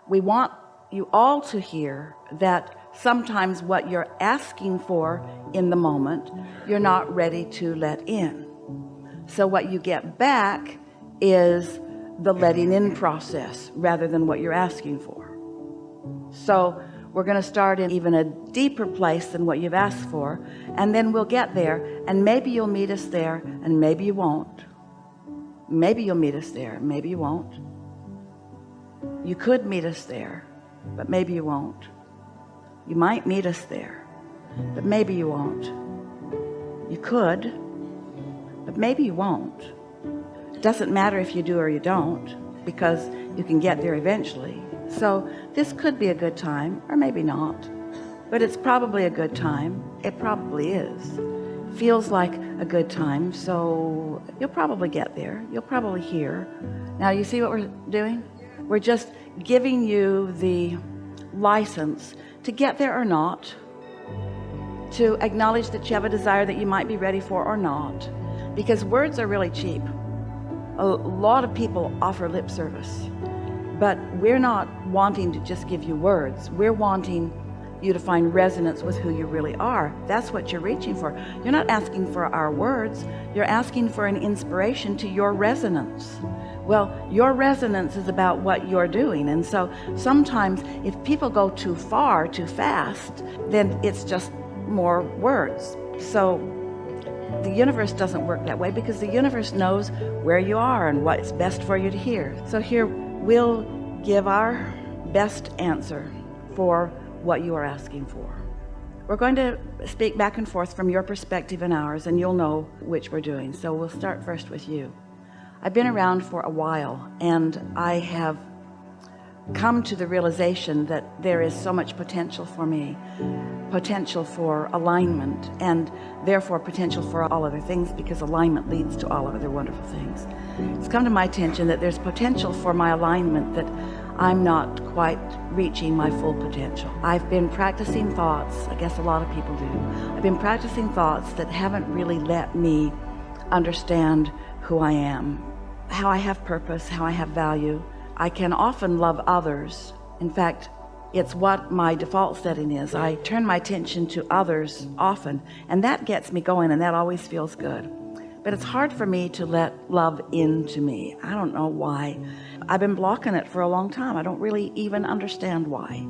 we want you all to hear that sometimes what you're asking for in the moment, you're not ready to let in. So what you get back is the letting in process rather than what you're asking for. So we're going to start in even a deeper place than what you've asked for, and then we'll get there, and maybe you'll meet us there, and maybe you won't. Maybe you'll meet us there, maybe you won't. You could meet us there, but maybe you won't. You might meet us there, but maybe you won't. You could, but maybe you won't. It doesn't matter if you do or you don't, because you can get there eventually. So this could be a good time, or maybe not, but it's probably a good time. It probably is. Feels like a good time, so you'll probably get there. You'll probably hear. Now you see what we're doing? We're just giving you the license to get there or not, to acknowledge that you have a desire that you might be ready for or not, because words are really cheap. A lot of people offer lip service, but we're not wanting to just give you words. We're wanting you to find resonance with who you really are. That's what you're reaching for. You're not asking for our words. You're asking for an inspiration to your resonance. Well, your resonance is about what you're doing. And so sometimes if people go too far, too fast, then it's just more words. So the universe doesn't work that way, because the universe knows where you are and what's best for you to hear. So here we'll give our best answer for what you are asking for. We're going to speak back and forth from your perspective and ours, and you'll know which we're doing. So we'll start first with you. I've been around for a while, and I have come to the realization that there is so much potential for me, potential for alignment, and therefore potential for all other things, because alignment leads to all other wonderful things. It's come to my attention that there's potential for my alignment that I'm not quite reaching my full potential. I've been practicing thoughts, I guess a lot of people do. I've been practicing thoughts that haven't really let me understand who I am, how I have purpose, how I have value. I can often love others. In fact, it's what my default setting is. I turn my attention to others often, and that gets me going, and that always feels good. But it's hard for me to let love into me. I don't know why. I've been blocking it for a long time. I don't really even understand why.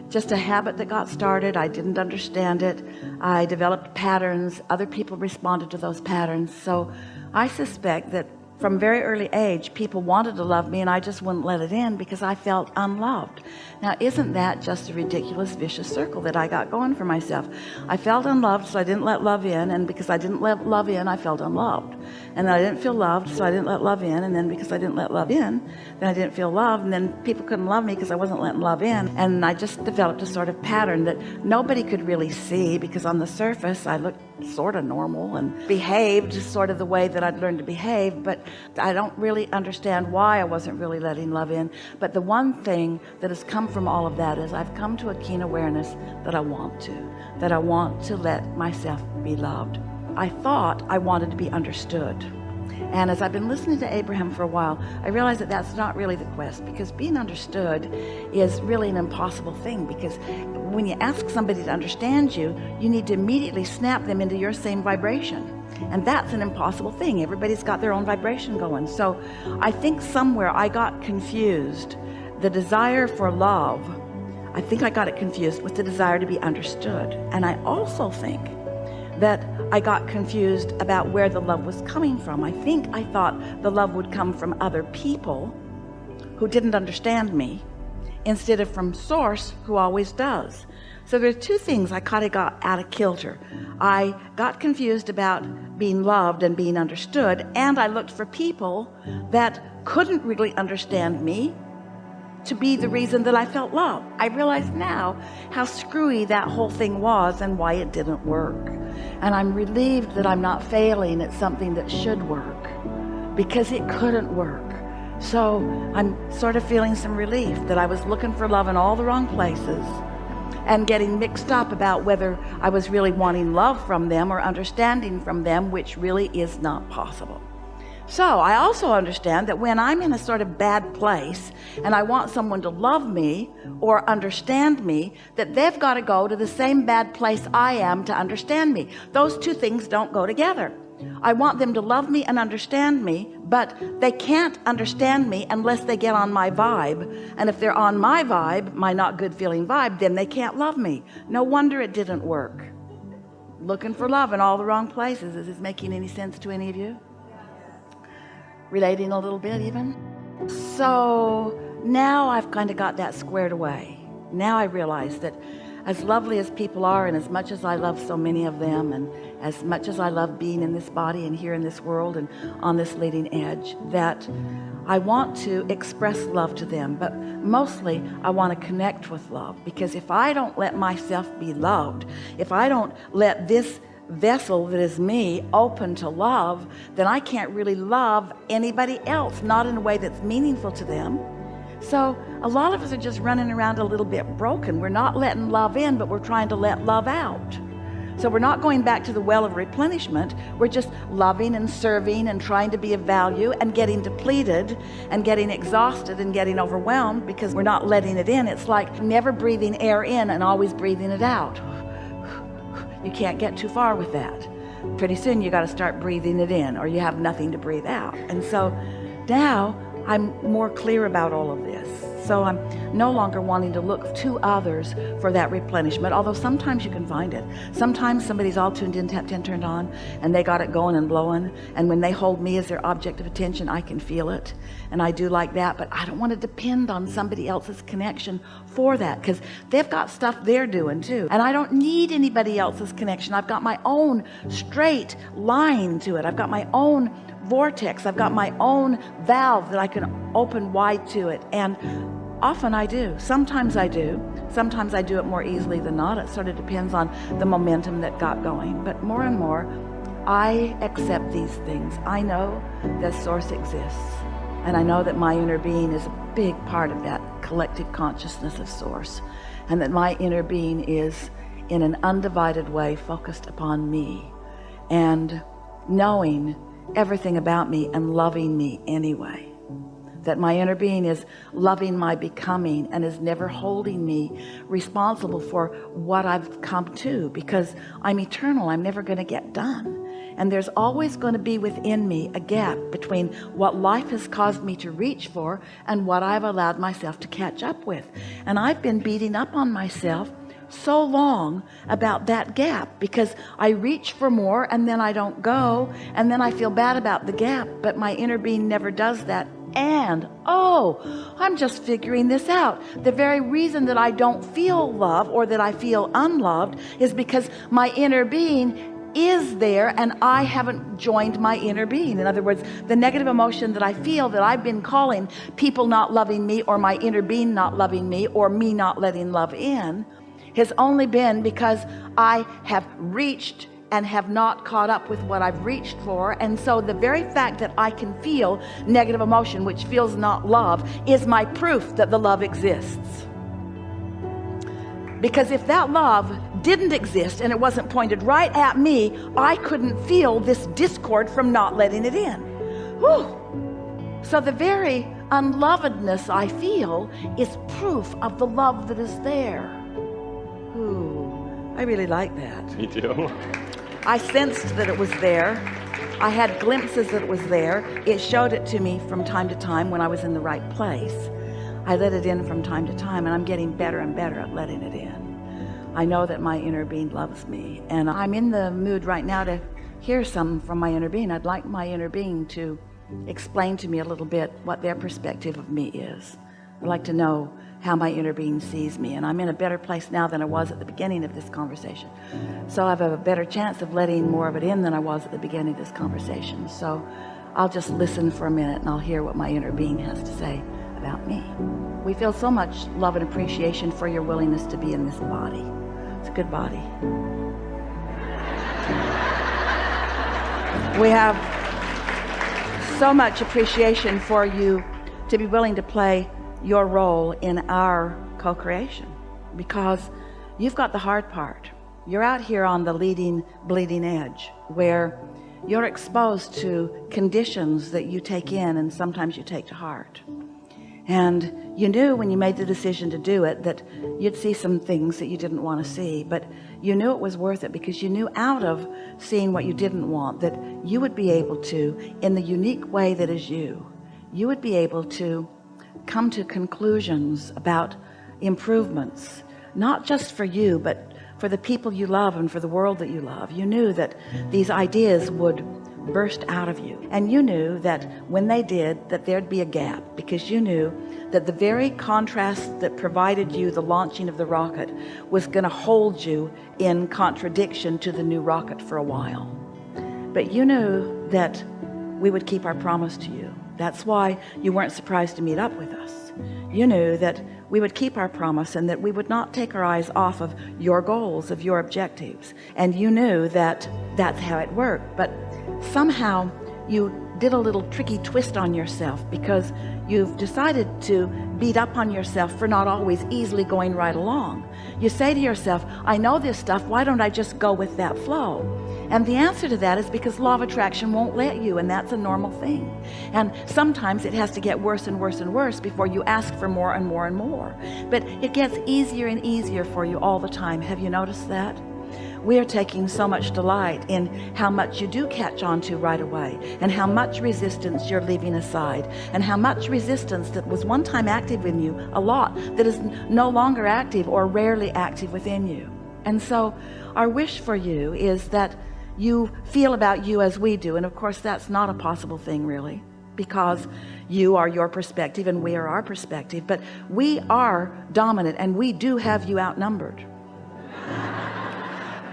Just a habit that got started. I didn't understand it. I developed patterns. Other people responded to those patterns. So I suspect that from very early age, people wanted to love me, and I just wouldn't let it in because I felt unloved. Now, isn't that just a ridiculous, vicious circle that I got going for myself? I felt unloved, so I didn't let love in, and because I didn't let love in, I felt unloved. And then I didn't feel loved, so I didn't let love in, and then because I didn't let love in, then I didn't feel loved, and then people couldn't love me because I wasn't letting love in. And I just developed a sort of pattern that nobody could really see, because on the surface I looked sort of normal and behaved sort of the way that I'd learned to behave, but I don't really understand why I wasn't really letting love in. But the one thing that has come from all of that is I've come to a keen awareness that I want to let myself be loved. I thought I wanted to be understood. And as I've been listening to Abraham for a while, I realized that that's not really the quest, because being understood is really an impossible thing, because when you ask somebody to understand you, you need to immediately snap them into your same vibration. And that's an impossible thing. Everybody's got their own vibration going. So I think somewhere I got confused. The desire for love, I think I got it confused with the desire to be understood. And I also think that I got confused about where the love was coming from. I think I thought the love would come from other people who didn't understand me, instead of from source, who always does. So there's two things I kind of got out of kilter. I got confused about being loved and being understood, and I looked for people that couldn't really understand me to be the reason that I felt love. I realize now how screwy that whole thing was and why it didn't work. And I'm relieved that I'm not failing at something that should work, because it couldn't work. So I'm sort of feeling some relief that I was looking for love in all the wrong places and getting mixed up about whether I was really wanting love from them or understanding from them, which really is not possible. So I also understand that when I'm in a sort of bad place and I want someone to love me or understand me, that they've got to go to the same bad place I am to understand me. Those two things don't go together. I want them to love me and understand me, but they can't understand me unless they get on my vibe. And if they're on my vibe, my not good feeling vibe, then they can't love me. No wonder it didn't work. Looking for love in all the wrong places. Is this making any sense to any of you? Relating a little bit even? So now I've kind of got that squared away. Now I realize that as lovely as people are, and as much as I love so many of them, and as much as I love being in this body and here in this world and on this leading edge, that I want to express love to them, but mostly I want to connect with love. Because if I don't let myself be loved, if I don't let this vessel that is me open to love, then I can't really love anybody else, not in a way that's meaningful to them. So a lot of us are just running around a little bit broken. We're not letting love in, but we're trying to let love out. So we're not going back to the well of replenishment. We're just loving and serving and trying to be of value and getting depleted and getting exhausted and getting overwhelmed because we're not letting it in. It's like never breathing air in and always breathing it out. You can't get too far with that. Pretty soon you got to start breathing it in, or you have nothing to breathe out. And so now I'm more clear about all of this. So I'm no longer wanting to look to others for that replenishment, although sometimes you can find it. Sometimes somebody's all tuned in, tapped in, turned on, and they got it going and blowing. And when they hold me as their object of attention, I can feel it. And I do like that, but I don't want to depend on somebody else's connection for that, because they've got stuff they're doing too. And I don't need anybody else's connection. I've got my own straight line to it. I've got my own vortex. I've got my own valve that I can open wide to it. And often I do. Sometimes I do. Sometimes I do it more easily than not. It sort of depends on the momentum that got going. But more and more, I accept these things. I know that source exists. And I know that my inner being is a big part of that collective consciousness of source. And that my inner being is in an undivided way focused upon me. And knowing everything about me and loving me anyway. That my inner being is loving my becoming and is never holding me responsible for what I've come to, because I'm eternal. I'm never going to get done. And there's always going to be within me a gap between what life has caused me to reach for and what I've allowed myself to catch up with. And I've been beating up on myself so long about that gap, because I reach for more and then I don't go, and then I feel bad about the gap, but my inner being never does that. And I'm just figuring this out. The very reason that I don't feel love, or that I feel unloved, is because my inner being is there and I haven't joined my inner being. In other words, the negative emotion that I feel, that I've been calling people not loving me, or my inner being not loving me, or me not letting love in, has only been because I have reached and have not caught up with what I've reached for. And so the very fact that I can feel negative emotion, which feels not love, is my proof that the love exists. Because if that love didn't exist and it wasn't pointed right at me, I couldn't feel this discord from not letting it in. Whew. So the very unlovedness I feel is proof of the love that is there. Ooh, I really like that. Me too. I sensed that it was there. I had glimpses that it was there. It showed it to me from time to time when I was in the right place. I let it in from time to time, and I'm getting better and better at letting it in. I know that my inner being loves me, and I'm in the mood right now to hear something from my inner being. I'd like my inner being to explain to me a little bit what their perspective of me is. I'd like to know how my inner being sees me, and I'm in a better place now than I was at the beginning of this conversation. So I have a better chance of letting more of it in than I was at the beginning of this conversation. So I'll just listen for a minute and I'll hear what my inner being has to say about me. We feel so much love and appreciation for your willingness to be in this body. It's a good body. We have so much appreciation for you to be willing to play your role in our co-creation, because you've got the hard part. You're out here on the leading, bleeding edge, where you're exposed to conditions that you take in and sometimes you take to heart. And you knew when you made the decision to do it that you'd see some things that you didn't want to see, but you knew it was worth it because you knew out of seeing what you didn't want that you would be able to, in the unique way that is you would be able to come to conclusions about improvements, not just for you, but for the people you love and for the world that you love. You knew that these ideas would burst out of you, and you knew that when they did, that there'd be a gap, because you knew that the very contrast that provided you the launching of the rocket was going to hold you in contradiction to the new rocket for a while. But you knew that we would keep our promise to you. That's why you weren't surprised to meet up with us. You knew that we would keep our promise and that we would not take our eyes off of your goals, of your objectives. And you knew that that's how it worked. But somehow you did a little tricky twist on yourself, because you've decided to beat up on yourself for not always easily going right along. You say to yourself, I know this stuff, why don't I just go with that flow? And the answer to that is because law of attraction won't let you, and that's a normal thing. And sometimes it has to get worse and worse and worse before you ask for more and more and more. But it gets easier and easier for you all the time. Have you noticed that? We are taking so much delight in how much you do catch on to right away, and how much resistance you're leaving aside, and how much resistance that was one time active in you, a lot, that is no longer active or rarely active within you. And so our wish for you is that you feel about you as we do. And of course that's not a possible thing really, because you are your perspective and we are our perspective, but we are dominant and we do have you outnumbered.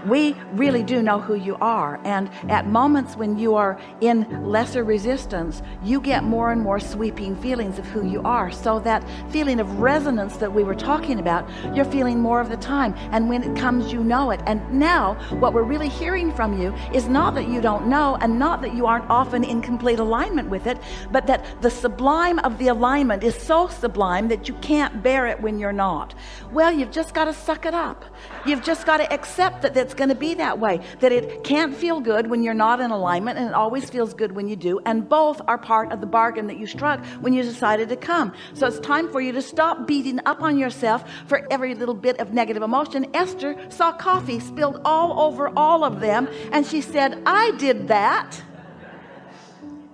We really do know who you are, and at moments when you are in lesser resistance, you get more and more sweeping feelings of who you are. So that feeling of resonance that we were talking about, you're feeling more of the time, and when it comes, you know it. And now what we're really hearing from you is not that you don't know, and not that you aren't often in complete alignment with it, but that the sublime of the alignment is so sublime that you can't bear it when you're not. Well, you've just got to suck it up. You've just got to accept that it's going to be that way, that it can't feel good when you're not in alignment, and it always feels good when you do, and both are part of the bargain that you struck when you decided to come. So it's time for you to stop beating up on yourself for every little bit of negative emotion. Esther saw coffee spilled all over all of them, and she said, I did that.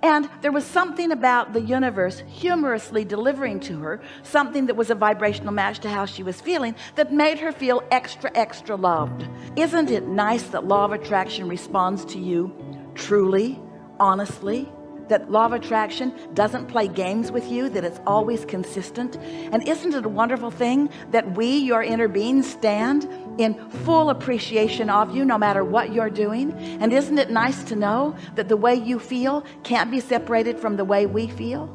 And there was something about the universe humorously delivering to her something that was a vibrational match to how she was feeling, that made her feel extra, extra loved. Isn't it nice that law of attraction responds to you truly, honestly? That law of attraction doesn't play games with you, that it's always consistent? And isn't it a wonderful thing that we, your inner beings, stand in full appreciation of you no matter what you're doing? And isn't it nice to know that the way you feel can't be separated from the way we feel?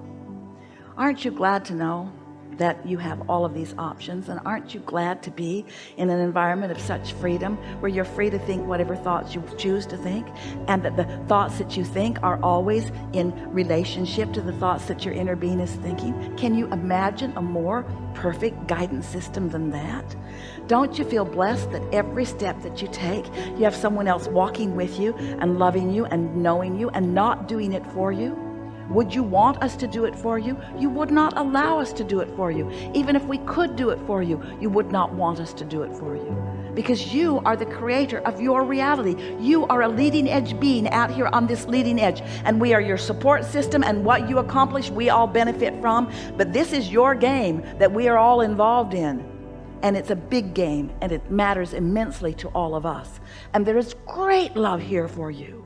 Aren't you glad to know that you have all of these options? And aren't you glad to be in an environment of such freedom, where you're free to think whatever thoughts you choose to think, and that the thoughts that you think are always in relationship to the thoughts that your inner being is thinking? Can you imagine a more perfect guidance system than that? Don't you feel blessed that every step that you take, you have someone else walking with you and loving you and knowing you and not doing it for you? Would you want us to do it for you? You would not allow us to do it for you. Even if we could do it for you, you would not want us to do it for you, because you are the creator of your reality. You are a leading edge being out here on this leading edge, and we are your support system, and what you accomplish we all benefit from. But this is your game that we are all involved in, and it's a big game, and it matters immensely to all of us, and there is great love here for you.